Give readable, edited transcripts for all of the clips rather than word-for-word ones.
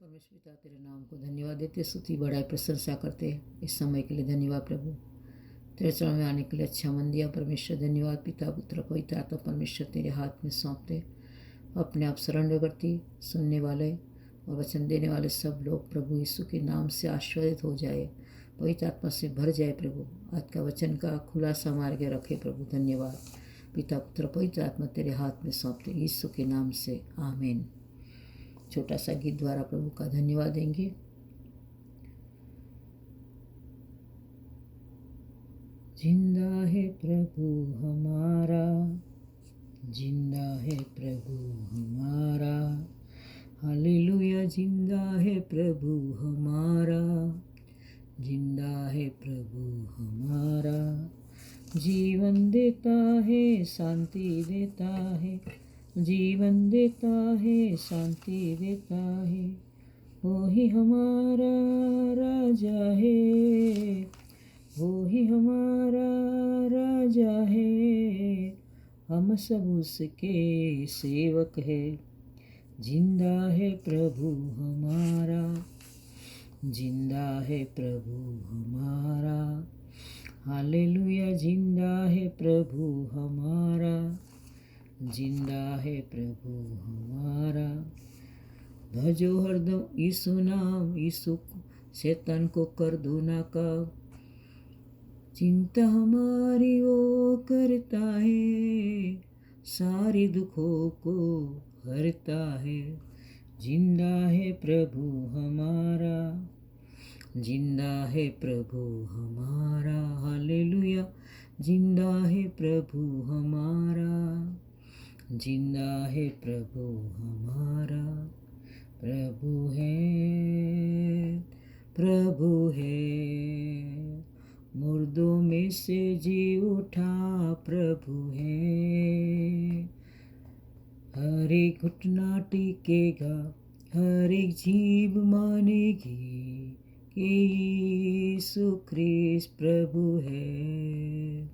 परमेश्वर पिता तेरे नाम को धन्यवाद देते, स्तुति बढ़ाई प्रशंसा करते इस समय के लिए धन्यवाद प्रभु। तेरे चरण में आने के लिए अच्छा मन दिया परमेश्वर। धन्यवाद पिता पुत्र पवित्र आत्मा परमेश्वर तेरे हाथ में सौंपते अपने आप शरण करती सुनने वाले और वचन देने वाले सब लोग प्रभु यीशु के नाम से आशीर्वादित हो जाए, पवित्र आत्मा से भर जाए प्रभु। आज का वचन का खुलासा मार्ग रखे प्रभु। धन्यवाद पिता पुत्र पवित्र आत्मा तेरे हाथ में सौंपते यीशु के नाम से आमीन। छोटा सा गीत द्वारा प्रभु का धन्यवाद देंगे। जिंदा है प्रभु हमारा, जिंदा है प्रभु हमारा, हालेलुया। जिंदा है प्रभु हमारा, जिंदा है प्रभु हमारा, जीवन देता है शांति देता है, जीवन देता है शांति देता है, वो ही हमारा राजा है, वो ही हमारा राजा है, हम सब उसके सेवक है। जिंदा है प्रभु हमारा, जिंदा है प्रभु हमारा, हालेलुया। जिंदा है प्रभु हमारा, जिंदा है प्रभु हमारा, भजो हरदम यीशु नाम, यीशु शैतान को कर दो नाकाम, चिंता हमारी वो करता है, सारी दुखों को हरता है। जिंदा है प्रभु हमारा, जिंदा है प्रभु हमारा, हालेलुया। जिंदा है प्रभु हमारा, जिंदा है प्रभु हमारा, प्रभु है, प्रभु है, मुर्दों में से जी उठा प्रभु है। हर एक घुटना टिकेगा, हर एक जीभ मानेगी कि यीशु ख्रीस्त प्रभु है।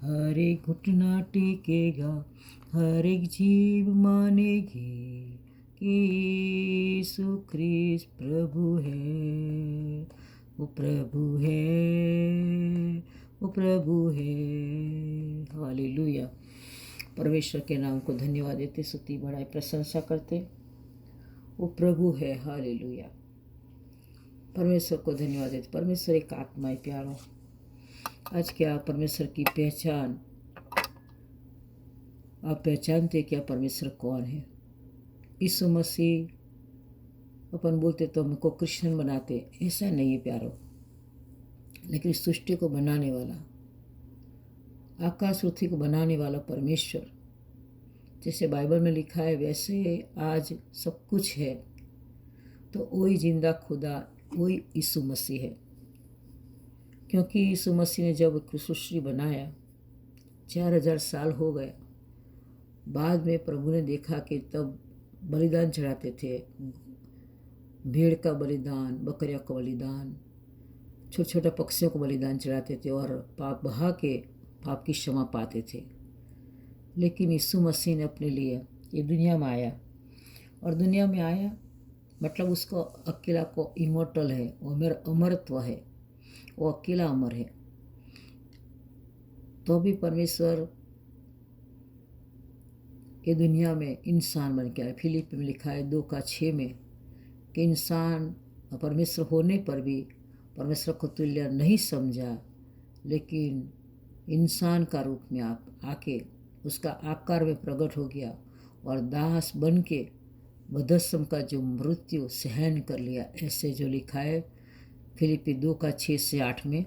हर एक घुटना टिकेगा, हर एक जीभ मानेगी कि यीशु ख्रीस्त प्रभु है। वो प्रभु है, वो प्रभु है, हालेलुया। परमेश्वर के नाम को धन्यवाद देते, स्तुति बढ़ाई प्रशंसा करते। वो प्रभु है, हालेलुया। परमेश्वर को धन्यवाद देते। परमेश्वर एक आत्मा है प्यारो। आज क्या परमेश्वर की पहचान, आप पहचानते क्या परमेश्वर कौन है? यीशु मसीह अपन बोलते तो हमको क्रिश्चियन बनाते, ऐसा नहीं है प्यारो। लेकिन इस सृष्टि को बनाने वाला, आकाश पृथ्वी को बनाने वाला परमेश्वर, जैसे बाइबल में लिखा है वैसे आज सब कुछ है, तो वही जिंदा खुदा वही यीशु मसीह है। क्योंकि यीशु मसीह ने जब सृष्टि बनाया 4000 साल हो गए, बाद में प्रभु ने देखा कि तब बलिदान चढ़ाते थे, भेड़ का बलिदान, बकरियों का बलिदान, छोटे छोटे पक्षियों को बलिदान चढ़ाते थे और पाप बहा के पाप की क्षमा पाते थे। लेकिन यीशु मसीह ने अपने लिए ये दुनिया में आया, और दुनिया में आया मतलब उसको अकेला को इमोर्टल है, वो मेरा अमरत्व है, वो अकेला अमर है। तो भी परमेश्वर ये दुनिया में इंसान बन के आया। फिलिप में लिखा है 2:6 में कि इंसान परमेश्वर होने पर भी परमेश्वर को तुल्य नहीं समझा, लेकिन इंसान का रूप में आप आके उसका आकार में प्रकट हो गया और दास बन के बदस्म का जो मृत्यु सहन कर लिया, ऐसे जो लिखा है फिलिपी 2:6 से 8 में।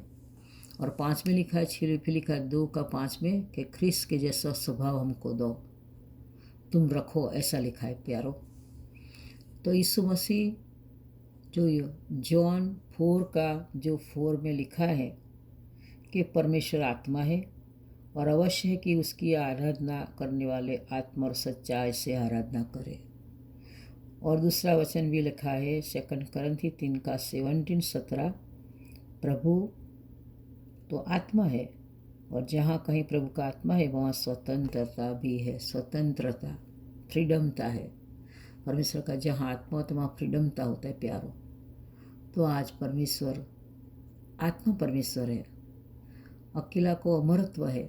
और 5 में लिखा है, फिलिपी लिखा है 2:5 में कि ख्रिस्त के जैसा स्वभाव हमको दो, तुम रखो, ऐसा लिखा है प्यारो। तो यीशु मसीह जो जॉन 4 में लिखा है कि परमेश्वर आत्मा है और अवश्य है कि उसकी आराधना करने वाले आत्मा और सच्चाई से आराधना करें। और दूसरा वचन भी लिखा है 2 कुरिन्थी 3:17, प्रभु तो आत्मा है और जहाँ कहीं प्रभु का आत्मा है वहाँ स्वतंत्रता भी है, स्वतंत्रता, फ्रीडमता है। परमेश्वर का जहाँ आत्मा हो तो वहाँ फ्रीडमता होता है प्यारो। तो आज परमेश्वर आत्मा परमेश्वर है, अकेला को अमरत्व है,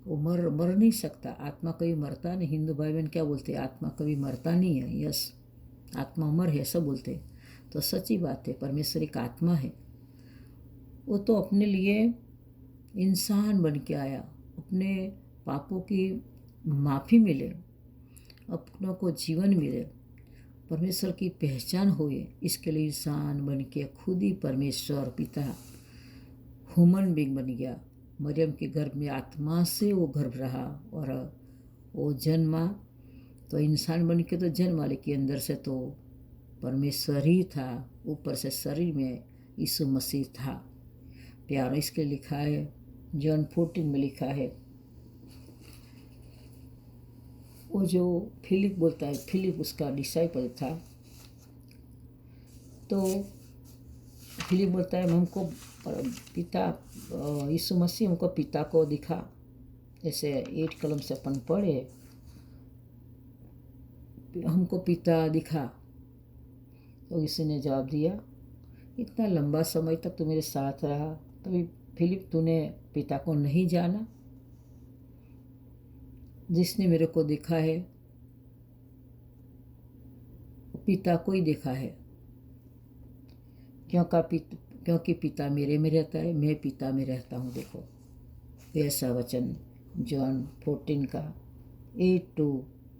वो मर नहीं सकता। आत्मा कभी मरता नहीं। हिंदू भाई बहन क्या बोलते हैं, आत्मा कभी मरता नहीं है। यस, आत्मा अमर है, ऐसा बोलते हैं। तो सच्ची बात है, परमेश्वर एक आत्मा है। वो तो अपने लिए इंसान बन के आया, अपने पापों की माफ़ी मिले, अपनों को जीवन मिले, परमेश्वर की पहचान होए, इसके लिए इंसान बन के खुद ही परमेश्वर पिता ह्यूमन बीइंग बन गया। मरियम के गर्भ में आत्मा से वो गर्भ रहा और वो जन्मा, तो इंसान बन के तो जन्मा, लेकिन अंदर से तो परमेश्वर ही था। ऊपर से शरीर में यीशु मसीह था। प्यार इसके लिखा है, जॉन 14 में लिखा है, वो जो फिलिप बोलता है, फिलिप उसका डिसाइपल था। तो फिलिप बोलता है हमको पिता यीशु मसीह हमको पिता को दिखा। ऐसे 8 कलम से अपन पढ़े, हमको पिता दिखा। तो यीशु ने जवाब दिया, इतना लंबा समय तक तू मेरे साथ रहा, तभी फिलिप तूने पिता को नहीं जाना? जिसने मेरे को देखा है पिता को ही देखा है, क्योंकि पिता मेरे में रहता है, मैं पिता में रहता हूँ। देखो ऐसा वचन जॉन 14 का 8 to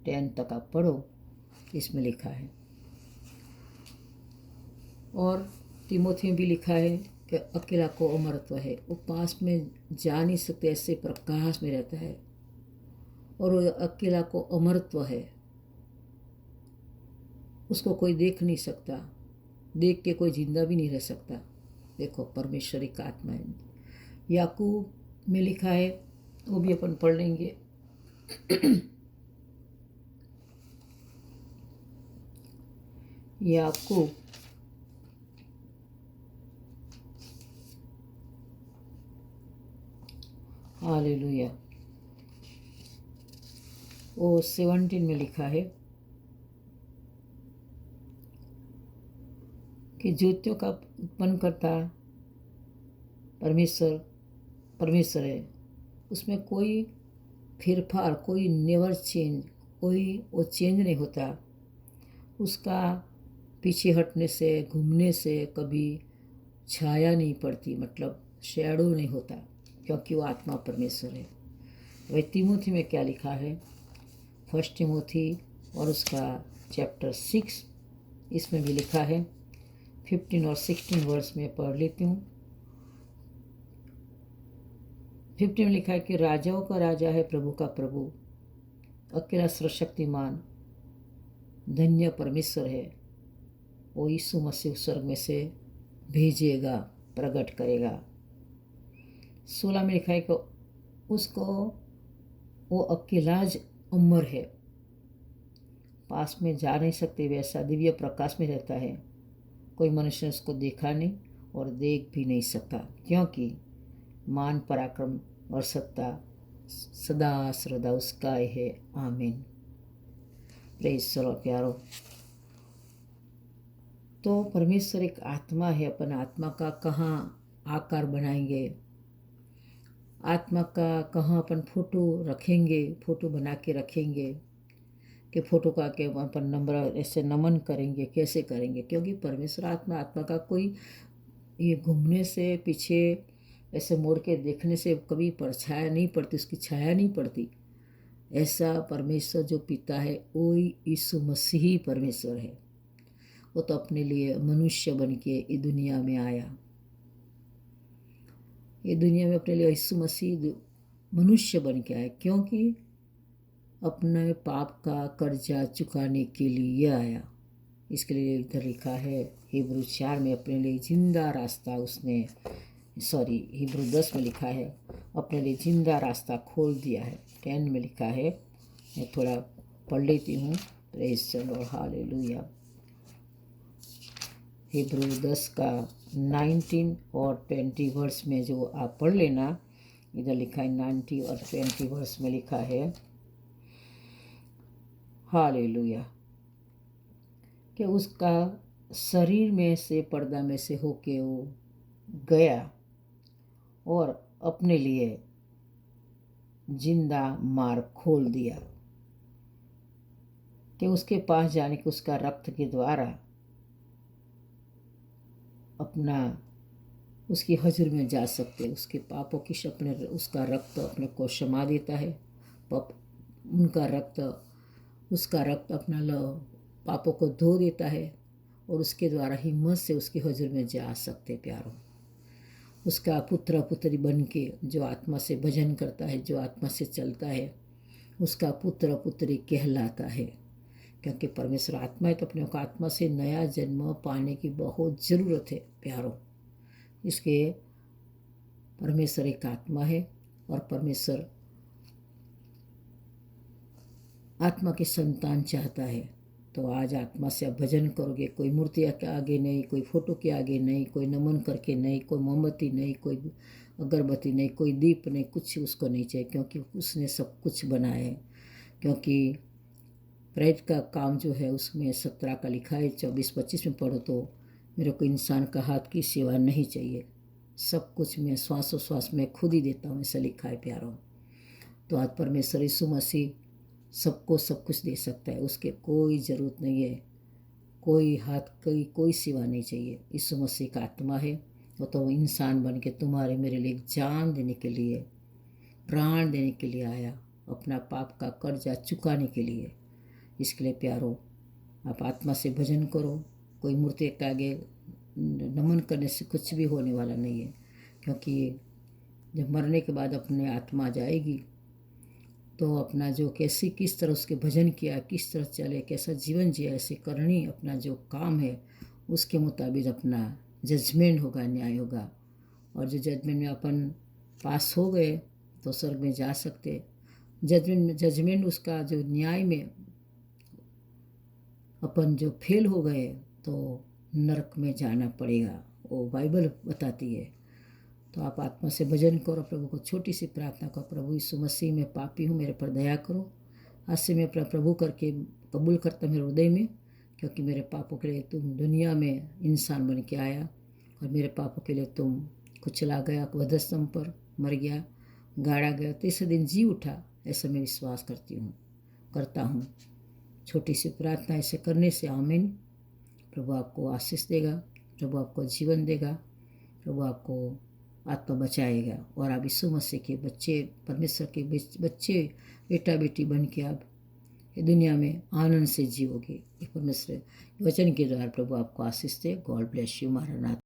10 तक आप पढ़ो, इसमें लिखा है। और तिमोथी में भी लिखा है कि अकेला को अमरत्व है, वो पास में जा नहीं सकते, ऐसे प्रकाश में रहता है। और वो अकेला को अमरत्व है, उसको कोई देख नहीं सकता, देख के कोई जिंदा भी नहीं रह सकता। देखो परमेश्वर एक आत्मा है। याकूब में लिखा है, वो भी अपन पढ़ लेंगे। याकूब हालेलुया, वो 17 में लिखा है कि ज्योतियों का उत्पन्न करता परमेश्वर है, उसमें कोई फेरफार, कोई नेवर चेंज, कोई वो चेंज नहीं होता। उसका पीछे हटने से, घूमने से कभी छाया नहीं पड़ती, मतलब शैडो नहीं होता, क्योंकि वो आत्मा परमेश्वर है। वही तिमोथी में क्या लिखा है, 1 तिमोथी और उसका चैप्टर 6, इसमें भी लिखा है। 15 और 16 वर्स में पढ़ लेती हूँ। 15 में लिखा है कि राजाओं का राजा है, प्रभु का प्रभु, अकेला सर्वशक्तिमान धन्य परमेश्वर है, वो यीशु मसीह स्वर्ग में से भेजेगा, प्रकट करेगा। 16 में लिखा है कि उसको वो अकेलाज अमर है, पास में जा नहीं सकते, वैसा दिव्य प्रकाश में रहता है, कोई मनुष्य उसको देखा नहीं और देख भी नहीं सकता, क्योंकि मान पराक्रम और सत्ता सदा सर्वदा उसका है। आमीन। प्रेज द लॉर्ड प्यारो। तो परमेश्वर एक आत्मा है, अपन आत्मा का कहाँ आकार बनाएंगे, आत्मा का कहाँ अपन फोटो रखेंगे, फोटो बना के रखेंगे कि फोटो का के अपन नंबर ऐसे नमन करेंगे, कैसे करेंगे? क्योंकि परमेश्वर आत्मा, आत्मा का कोई ये घूमने से, पीछे ऐसे मोड़ के देखने से कभी परछाया नहीं पड़ती, उसकी छाया नहीं पड़ती। ऐसा परमेश्वर जो पिता है, वही यीशु मसीह ही परमेश्वर है। वो तो अपने लिए मनुष्य बन के ये दुनिया में आया, ये दुनिया में अपने लिए यीशु मसीह मनुष्य बन के आया, क्योंकि अपने पाप का कर्जा चुकाने के लिए आया। इसके लिए इधर लिखा है हिब्रू 4 में, अपने लिए जिंदा रास्ता उसने, हिब्रू 10 में लिखा है अपने लिए जिंदा रास्ता खोल दिया है। 10 में लिखा है, मैं थोड़ा पढ़ लेती हूँ। Praise the Lord, hallelujah. Hebrew 10 का 19 और 20 वर्स में जो आप पढ़ लेना, इधर लिखा है 90 और 20 वर्स में लिखा है, हालेलुया। कि उसका शरीर में से पर्दा में से होके वो गया और अपने लिए जिंदा मार्ग खोल दिया कि उसके पास जाने के उसका रक्त के द्वारा अपना उसकी हजूर में जा सकते, उसके पापों की अपने उसका रक्त अपने को क्षमा देता है। उसका रक्त अपना पापों को धो देता है और उसके द्वारा हिम्मत से उसकी हजूर में जा सकते। प्यारों, उसका पुत्र पुत्री बन के जो आत्मा से भजन करता है, जो आत्मा से चलता है, उसका पुत्र पुत्री कहलाता है। क्योंकि परमेश्वर आत्मा है तो अपने को आत्मा से नया जन्म पाने की बहुत ज़रूरत है। प्यारों, इसके परमेश्वर एक आत्मा है और परमेश्वर आत्मा के संतान चाहता है। तो आज आत्मा से आप भजन करोगे, कोई मूर्तियाँ के आगे नहीं, कोई फोटो के आगे नहीं, कोई नमन करके नहीं, कोई मोमबत्ती नहीं, कोई अगरबत्ती नहीं, कोई दीप नहीं, कुछ उसको नहीं चाहिए, क्योंकि उसने सब कुछ बनाया है। क्योंकि प्रेरित का काम जो है उसमें 17 का लिखा है, 24-25 में पढ़ो तो मेरे को इंसान का हाथ की सेवा नहीं चाहिए, सब कुछ मैं श्वासोश्वास में खुद ही देता हूँ, ऐसा लिखा है। प्यारों, तो आज परमेश्वर यीशु मसीह सबको सब कुछ दे सकता है, उसके कोई ज़रूरत नहीं है, कोई हाथ की कोई सेवा नहीं चाहिए। यीशु मसीह का आत्मा है, वो तो इंसान बन के तुम्हारे मेरे लिए जान देने के लिए, प्राण देने के लिए आया, अपना पाप का कर्जा चुकाने के लिए। इसके लिए प्यारो, आप आत्मा से भजन करो। कोई मूर्ति के आगे नमन करने से कुछ भी होने वाला नहीं है, क्योंकि जब मरने के बाद अपने आत्मा जाएगी तो अपना जो कैसी किस तरह उसके भजन किया, किस तरह चले, कैसा जीवन जिया, ऐसे करनी अपना जो काम है उसके मुताबिक अपना जजमेंट होगा, न्याय होगा। और जो जजमेंट में अपन पास हो गए तो स्वर्ग में जा सकते। जजमेंट उसका जो न्याय में अपन जो फेल हो गए तो नरक में जाना पड़ेगा, वो बाइबल बताती है। तो आप आत्मा से भजन करो, प्रभु को छोटी सी प्रार्थना करो, प्रभु यीशु मसीह मैं पापी हूँ, मेरे पर दया करो। आज से मैं अपना प्रभु करके कबूल करता मेरे हृदय में, क्योंकि मेरे पापों के लिए तुम दुनिया में इंसान बन के आया और मेरे पापों के लिए तुम कुचला गया, वधस्तंभ पर मर गया, गाड़ा गया, तीसरे दिन जी उठा, ऐसा मैं विश्वास करता हूँ। छोटी सी प्रार्थना ऐसे करने से आमीन। प्रभु आपको आशीष देगा, प्रभु आपको जीवन देगा, प्रभु आपको आत्मा बचाएगा और आप यीशु मसीह के बच्चे, परमेश्वर के बच्चे, बेटा बेटी बन के आप दुनिया में आनंद से जीवोगे। परमेश्वर वचन के द्वारा प्रभु आपको आशीष दे। God bless you. मारा नाथ।